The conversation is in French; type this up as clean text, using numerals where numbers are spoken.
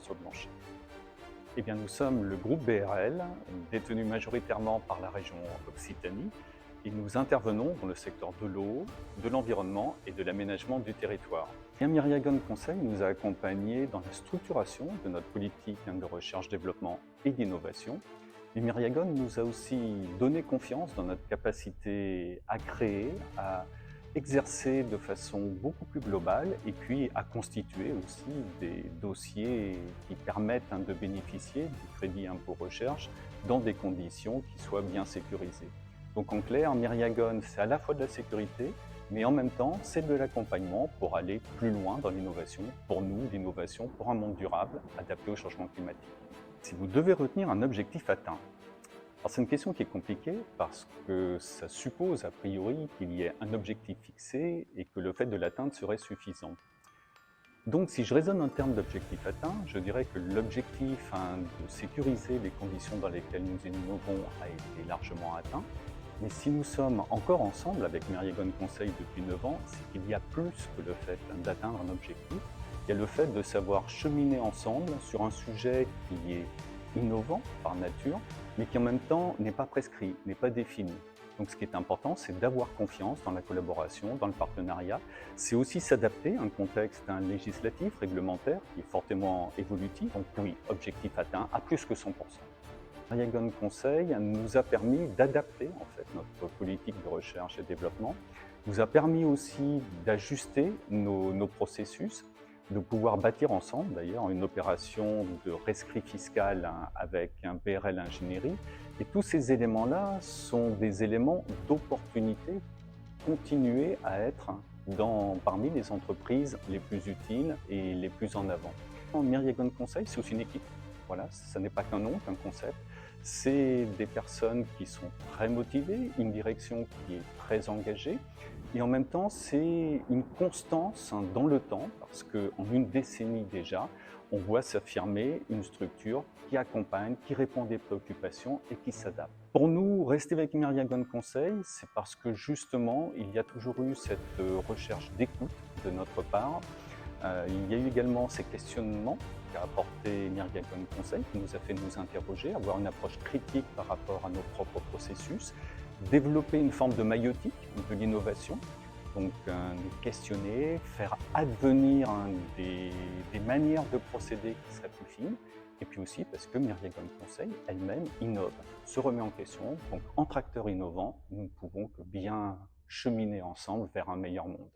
sur le plancher. Eh bien, nous sommes le groupe BRL, détenu majoritairement par la région Occitanie, et nous intervenons dans le secteur de l'eau, de l'environnement et de l'aménagement du territoire. Et Myriagon Conseil nous a accompagnés dans la structuration de notre politique de recherche-développement et d'innovation. Et Myriagon nous a aussi donné confiance dans notre capacité à créer, à exercer de façon beaucoup plus globale et puis à constituer aussi des dossiers qui permettent de bénéficier du crédit impôt recherche dans des conditions qui soient bien sécurisées. Donc en clair, Myriagon, c'est à la fois de la sécurité, mais en même temps, c'est de l'accompagnement pour aller plus loin dans l'innovation, pour nous, l'innovation pour un monde durable, adapté au changement climatique. Si vous devez retenir un objectif atteint, alors c'est une question qui est compliquée parce que ça suppose a priori qu'il y ait un objectif fixé et que le fait de l'atteindre serait suffisant. Donc si je raisonne en termes d'objectif atteint, je dirais que l'objectif de sécuriser les conditions dans lesquelles nous innovons a été largement atteint. Mais si nous sommes encore ensemble avec Myriagon Conseil depuis 9 ans, c'est qu'il y a plus que le fait d'atteindre un objectif. Il y a le fait de savoir cheminer ensemble sur un sujet qui est innovant par nature, mais qui en même temps n'est pas prescrit, n'est pas défini. Donc ce qui est important, c'est d'avoir confiance dans la collaboration, dans le partenariat. C'est aussi s'adapter à un contexte législatif, réglementaire, qui est fortement évolutif. Donc oui, objectif atteint à plus que 100%. Myriagon Conseil nous a permis d'adapter en fait notre politique de recherche et développement, nous a permis aussi d'ajuster nos processus, de pouvoir bâtir ensemble d'ailleurs une opération de rescrit fiscal avec un BRL Ingénierie. Et tous ces éléments-là sont des éléments d'opportunité continuer à être parmi les entreprises les plus utiles et les plus en avant. Myriagon Conseil, c'est aussi une équipe. Voilà, ça n'est pas qu'un nom, qu'un concept. C'est des personnes qui sont très motivées, une direction qui est très engagée, et en même temps, c'est une constance dans le temps, parce qu'en une décennie déjà, on voit s'affirmer une structure qui accompagne, qui répond à des préoccupations et qui s'adapte. Pour nous, rester avec Myriagon Conseil, c'est parce que justement, il y a toujours eu cette recherche d'écoute de notre part. Il y a eu également ces questionnements qu'a apporté Myriagon Conseil, qui nous a fait nous interroger, avoir une approche critique par rapport à nos propres processus, développer une forme de maïotique de l'innovation, donc nous questionner, faire advenir des manières de procéder qui seraient plus fines, et puis aussi parce que Myriagon Conseil elle-même innove, se remet en question, donc entre acteurs innovants, nous ne pouvons que bien cheminer ensemble vers un meilleur monde.